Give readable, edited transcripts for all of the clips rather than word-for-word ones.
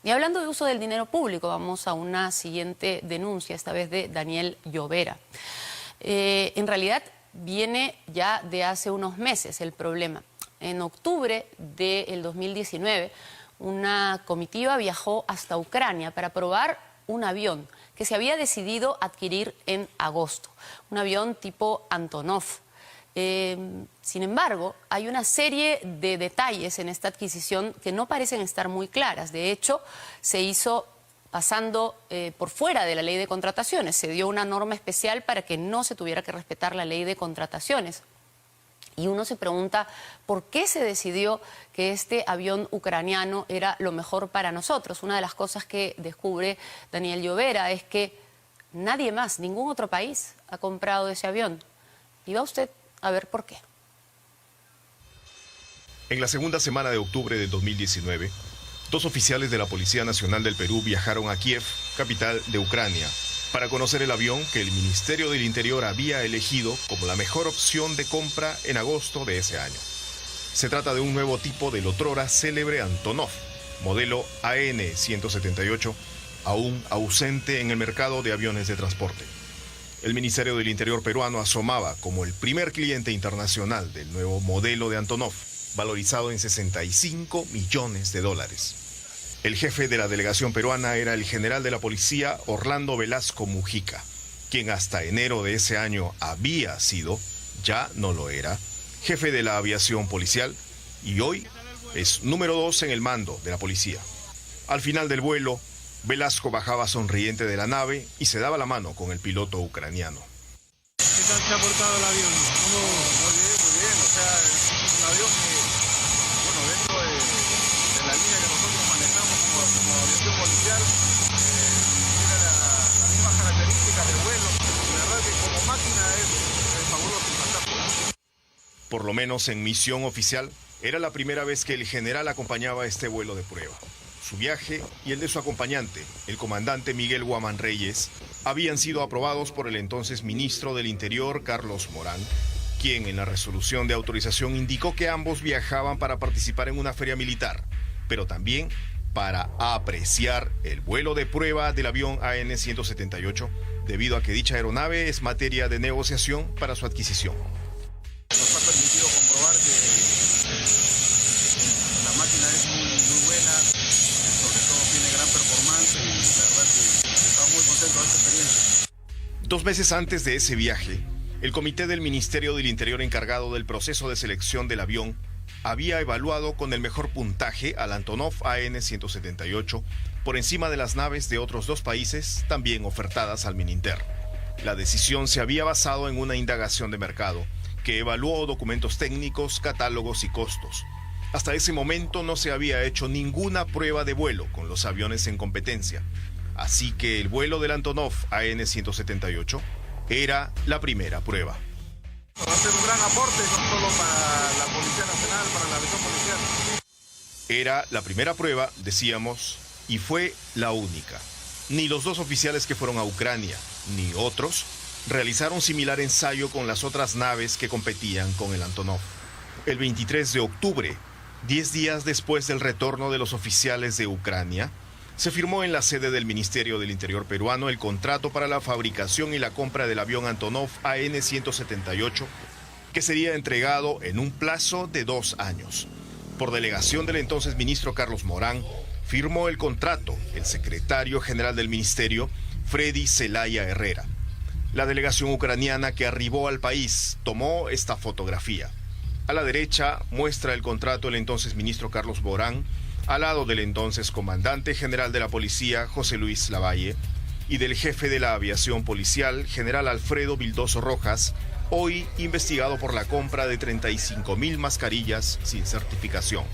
Y hablando de uso del dinero público, vamos a una siguiente denuncia, esta vez de Daniel Llovera. En realidad viene ya de hace unos meses el problema. En octubre del 2019, una comitiva viajó hasta Ucrania para probar un avión que se había decidido adquirir en agosto, un avión tipo Antonov. Sin embargo, hay una serie de detalles en esta adquisición que no parecen estar muy claras. De hecho, se hizo pasando por fuera de la ley de contrataciones. Se dio una norma especial para que no se tuviera que respetar la ley de contrataciones. Y uno se pregunta, ¿por qué se decidió que este avión ucraniano era lo mejor para nosotros? Una de las cosas que descubre Daniel Llovera es que nadie más, ningún otro país ha comprado ese avión. Y va usted a ver por qué. En la segunda semana de octubre del 2019, 2 oficiales de la Policía Nacional del Perú viajaron a Kiev, capital de Ucrania, para conocer el avión que el Ministerio del Interior había elegido como la mejor opción de compra en agosto de ese año. Se trata de un nuevo tipo del otrora célebre Antonov, modelo AN-178, aún ausente en el mercado de aviones de transporte. El Ministerio del Interior peruano asomaba como el primer cliente internacional del nuevo modelo de Antonov, valorizado en $65 millones. El jefe de la delegación peruana era el general de la policía Orlando Velasco Mujica, quien hasta enero de ese año había sido, ya no lo era, jefe de la aviación policial y hoy es número 2 en el mando de la policía. Al final del vuelo, Velasco bajaba sonriente de la nave y se daba la mano con el piloto ucraniano. ¿Qué tal se ha portado el avión? Muy bien, o sea, es un avión que, bueno, dentro de la línea que nosotros manejamos como aviación policial, tiene las mismas características de vuelo, de verdad que como máquina es fabuloso y fantástico. Por lo menos en misión oficial, era la primera vez que el general acompañaba este vuelo de prueba. Su viaje y el de su acompañante, el comandante Miguel Guamán Reyes, habían sido aprobados por el entonces ministro del Interior, Carlos Morán, quien en la resolución de autorización indicó que ambos viajaban para participar en una feria militar, pero también para apreciar el vuelo de prueba del avión AN-178, debido a que dicha aeronave es materia de negociación para su adquisición. Nos ha permitido comprobar que la máquina es muy buena, sobre todo tiene gran performance y la verdad que estamos muy contentos de esta experiencia. 2 meses antes de ese viaje, el comité del Ministerio del Interior encargado del proceso de selección del avión había evaluado con el mejor puntaje al Antonov AN-178 por encima de las naves de otros 2 países también ofertadas al Mininter. La decisión se había basado en una indagación de mercado que evaluó documentos técnicos, catálogos y costos. Hasta ese momento no se había hecho ninguna prueba de vuelo con los aviones en competencia, así que el vuelo del Antonov AN-178 era la primera prueba. Va a ser un gran aporte no solo para la Policía Nacional, para la aviación policial. Era la primera prueba, decíamos, y fue la única. Ni los 2 oficiales que fueron a Ucrania, ni otros, realizaron similar ensayo con las otras naves que competían con el Antonov. El 23 de octubre, 10 días después del retorno de los oficiales de Ucrania, se firmó en la sede del Ministerio del Interior peruano el contrato para la fabricación y la compra del avión Antonov AN-178, que sería entregado en un plazo de 2 años. Por delegación del entonces ministro Carlos Morán, firmó el contrato el secretario general del ministerio, Freddy Zelaya Herrera. La delegación ucraniana que arribó al país tomó esta fotografía. A la derecha muestra el contrato el entonces ministro Carlos Morán, al lado del entonces comandante general de la policía, José Luis Lavalle, y del jefe de la aviación policial, general Alfredo Vildoso Rojas, hoy investigado por la compra de 35.000 mascarillas sin certificación.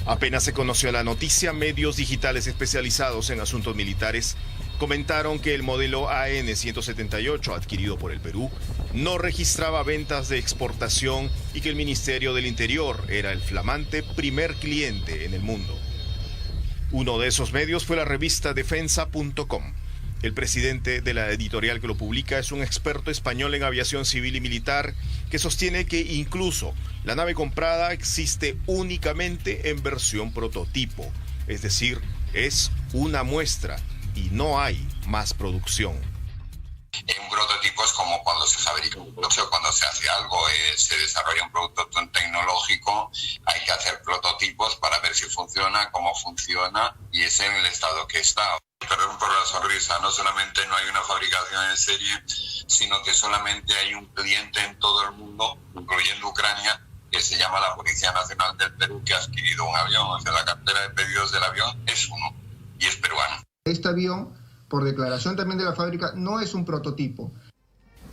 Apenas se conoció la noticia, medios digitales especializados en asuntos militares comentaron que el modelo AN-178 adquirido por el Perú no registraba ventas de exportación y que el Ministerio del Interior era el flamante primer cliente en el mundo. Uno de esos medios fue la revista Defensa.com. El presidente de la editorial que lo publica es un experto español en aviación civil y militar que sostiene que incluso la nave comprada existe únicamente en versión prototipo, es decir, es una muestra y no hay más producción. Un prototipo es como cuando se fabrica un producto, cuando se hace algo, se desarrolla un producto tecnológico, hay que hacer prototipos para ver si funciona, cómo funciona, y es en el estado que está. Perdón por la sonrisa, no solamente no hay una fabricación en serie, sino que solamente hay un cliente en todo el mundo, incluyendo Ucrania, que se llama la Policía Nacional del Perú, que ha adquirido un avión. O sea, la cartera de pedidos del avión es uno, y es peruano. Este avión, por declaración también de la fábrica, no es un prototipo.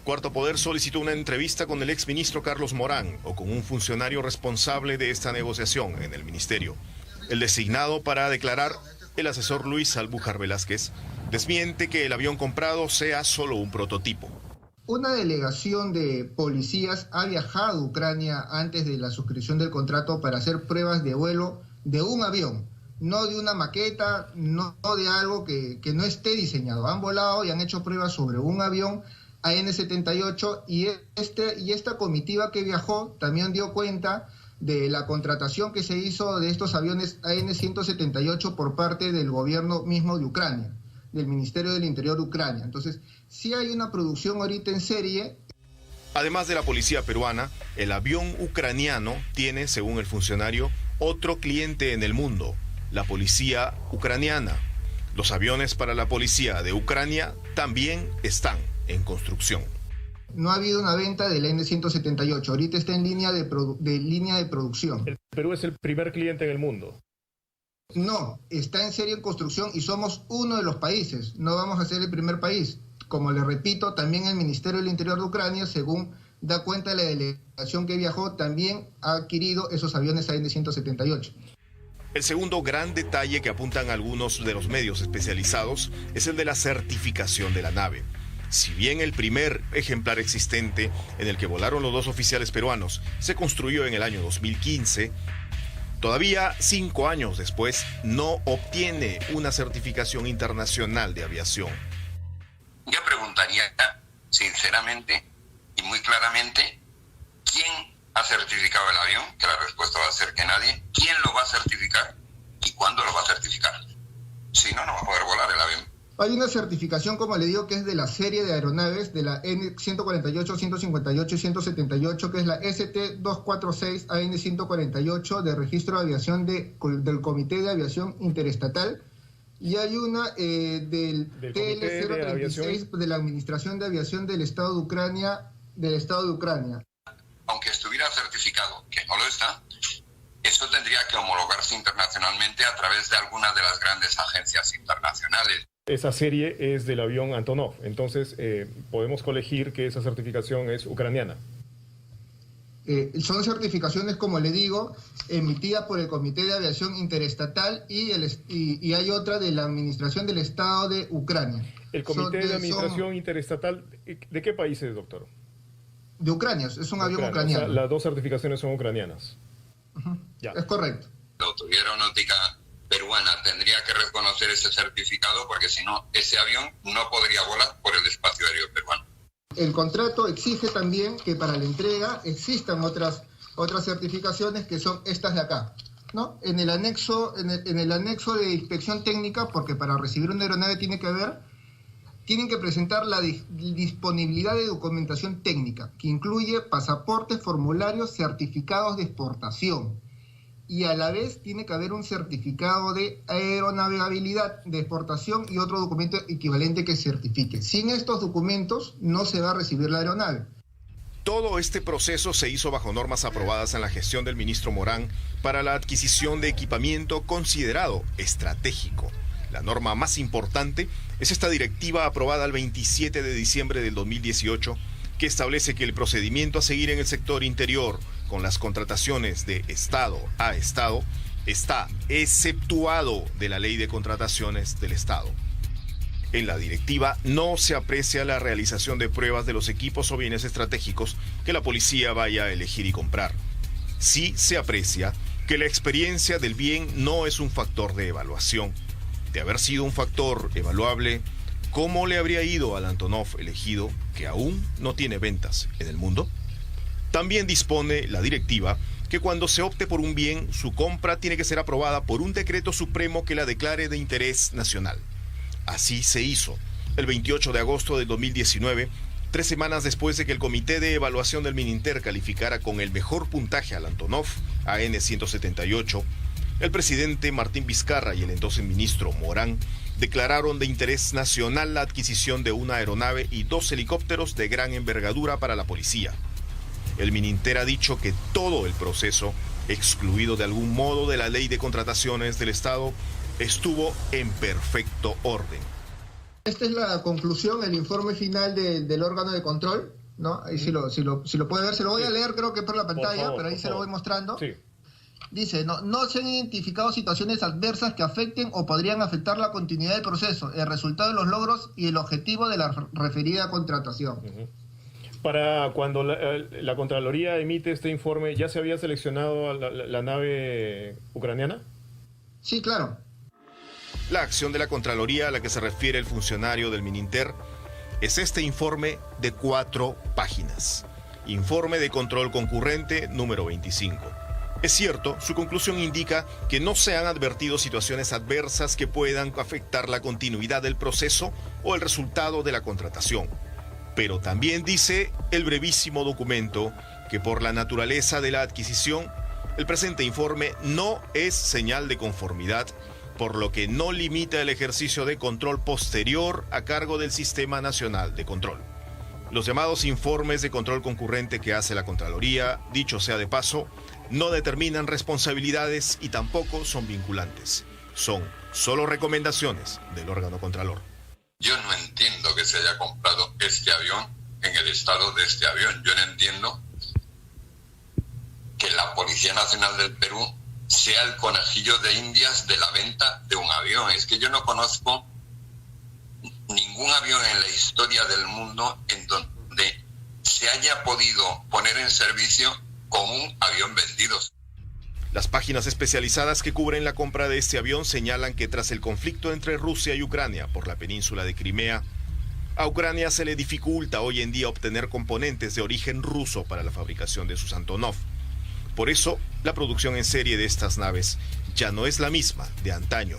Cuarto Poder solicitó una entrevista con el exministro Carlos Morán o con un funcionario responsable de esta negociación en el ministerio. El designado para declarar, el asesor Luis Albújar Velázquez, desmiente que el avión comprado sea solo un prototipo. Una delegación de policías ha viajado a Ucrania antes de la suscripción del contrato para hacer pruebas de vuelo de un avión, no de una maqueta, no de algo que no esté diseñado. Han volado y han hecho pruebas sobre un avión AN-78 y esta comitiva que viajó también dio cuenta de la contratación que se hizo de estos aviones AN-178 por parte del gobierno mismo de Ucrania, del Ministerio del Interior de Ucrania. Entonces, sí hay una producción ahorita en serie. Además de la policía peruana, el avión ucraniano tiene, según el funcionario, otro cliente en el mundo, la policía ucraniana. Los aviones para la policía de Ucrania también están en construcción. No ha habido una venta del AN-178, ahorita está en línea de producción. ¿El Perú es el primer cliente en el mundo? No, está en serie en construcción y somos uno de los países, no vamos a ser el primer país. Como le repito, también el Ministerio del Interior de Ucrania, según da cuenta la delegación que viajó, también ha adquirido esos aviones AN-178. El segundo gran detalle que apuntan algunos de los medios especializados es el de la certificación de la nave. Si bien el primer ejemplar existente en el que volaron los dos oficiales peruanos se construyó en el año 2015, todavía 5 años después no obtiene una certificación internacional de aviación. Yo preguntaría sinceramente y muy claramente, ¿quién ha certificado el avión? Que la respuesta va a ser que nadie. ¿Quién lo va a certificar y cuándo lo va a certificar? Si no, no va a poder volar el avión. Hay una certificación, como le digo, que es de la serie de aeronaves, de la N-148, 158 y 178, que es la ST-246 AN-148 de registro de aviación del Comité de Aviación Interestatal. Y hay una del TL-036 de la Administración de Aviación del Estado de Ucrania, Aunque estuviera certificado, que no lo está, eso tendría que homologarse internacionalmente a través de alguna de las grandes agencias internacionales. Esa serie es del avión Antonov, entonces podemos colegir que esa certificación es ucraniana. Son certificaciones, como le digo, emitidas por el Comité de Aviación Interestatal y hay otra de la Administración del Estado de Ucrania. ¿El Comité de Administración Interestatal de qué país es, doctor? De Ucrania, es un avión ucraniano. O sea, las dos certificaciones son ucranianas. Ya. Es correcto. La Autoridad Aeronáutica peruana tendría que reconocer ese certificado porque si no, ese avión no podría volar por el espacio aéreo peruano. El contrato exige también que para la entrega existan otras certificaciones que son estas de acá, ¿no? En el anexo de inspección técnica, porque para recibir una aeronave tienen que presentar la disponibilidad de documentación técnica, que incluye pasaportes, formularios, certificados de exportación. Y a la vez tiene que haber un certificado de aeronavegabilidad de exportación y otro documento equivalente que certifique. Sin estos documentos no se va a recibir la aeronave. Todo este proceso se hizo bajo normas aprobadas en la gestión del ministro Morán para la adquisición de equipamiento considerado estratégico. La norma más importante es esta directiva aprobada el 27 de diciembre del 2018 que establece que el procedimiento a seguir en el sector interior con las contrataciones de Estado a Estado está exceptuado de la Ley de Contrataciones del Estado. En la directiva no se aprecia la realización de pruebas de los equipos o bienes estratégicos que la policía vaya a elegir y comprar. Sí se aprecia que la experiencia del bien no es un factor de evaluación. De haber sido un factor evaluable, ¿cómo le habría ido al Antonov elegido que aún no tiene ventas en el mundo? También dispone la directiva que cuando se opte por un bien, su compra tiene que ser aprobada por un decreto supremo que la declare de interés nacional. Así se hizo. El 28 de agosto de 2019, 3 semanas después de que el Comité de Evaluación del Mininter calificara con el mejor puntaje al Antonov AN-178, el presidente Martín Vizcarra y el entonces ministro Morán declararon de interés nacional la adquisición de una aeronave y 2 helicópteros de gran envergadura para la policía. El Mininter ha dicho que todo el proceso, excluido de algún modo de la ley de contrataciones del Estado, estuvo en perfecto orden. Esta es la conclusión, el informe final del órgano de control, ¿no? Ahí si lo puede ver, se lo voy a leer creo que por la pantalla, favor, pero ahí se lo voy mostrando. Sí. Dice, no se han identificado situaciones adversas que afecten o podrían afectar la continuidad del proceso, el resultado de los logros y el objetivo de la referida contratación. Para cuando la Contraloría emite este informe, ¿ya se había seleccionado a la nave ucraniana? Sí, claro. La acción de la Contraloría a la que se refiere el funcionario del Mininter es este informe de 4 páginas. Informe de control concurrente número 25. Es cierto, su conclusión indica que no se han advertido situaciones adversas que puedan afectar la continuidad del proceso o el resultado de la contratación. Pero también dice el brevísimo documento que por la naturaleza de la adquisición, el presente informe no es señal de conformidad, por lo que no limita el ejercicio de control posterior a cargo del Sistema Nacional de Control. Los llamados informes de control concurrente que hace la Contraloría, dicho sea de paso, no determinan responsabilidades y tampoco son vinculantes. Son solo recomendaciones del órgano Contralor. Yo no entiendo que se haya comprado este avión en el estado de este avión. Yo no entiendo que la Policía Nacional del Perú sea el conejillo de Indias de la venta de un avión. Es que yo no conozco ningún avión en la historia del mundo en donde se haya podido poner en servicio con un avión vendido. Las páginas especializadas que cubren la compra de este avión señalan que tras el conflicto entre Rusia y Ucrania por la península de Crimea, a Ucrania se le dificulta hoy en día obtener componentes de origen ruso para la fabricación de sus Antonov. Por eso, la producción en serie de estas naves ya no es la misma de antaño.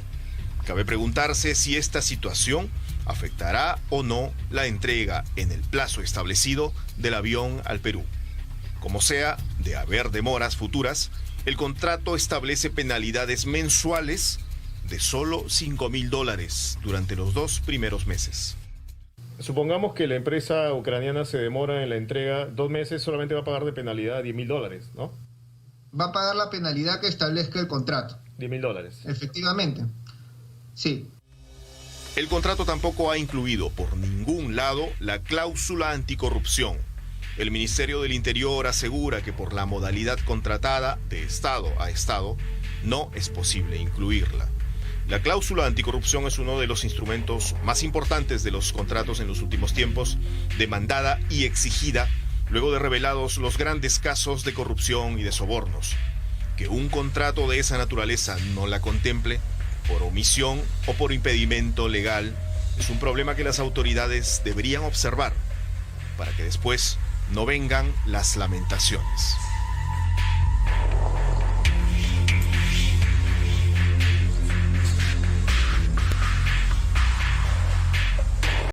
Cabe preguntarse si esta situación afectará o no la entrega en el plazo establecido del avión al Perú. Como sea, de haber demoras futuras, el contrato establece penalidades mensuales de solo $5.000 durante los 2 primeros meses. Supongamos que la empresa ucraniana se demora en la entrega 2 meses, solamente va a pagar de penalidad $10.000, ¿no? Va a pagar la penalidad que establezca el contrato. $10.000. Efectivamente. Sí. El contrato tampoco ha incluido por ningún lado la cláusula anticorrupción. El Ministerio del Interior asegura que por la modalidad contratada de Estado a Estado no es posible incluirla. La cláusula anticorrupción es uno de los instrumentos más importantes de los contratos en los últimos tiempos, demandada y exigida luego de revelados los grandes casos de corrupción y de sobornos. Que un contrato de esa naturaleza no la contemple, por omisión o por impedimento legal, es un problema que las autoridades deberían observar para que después no vengan las lamentaciones.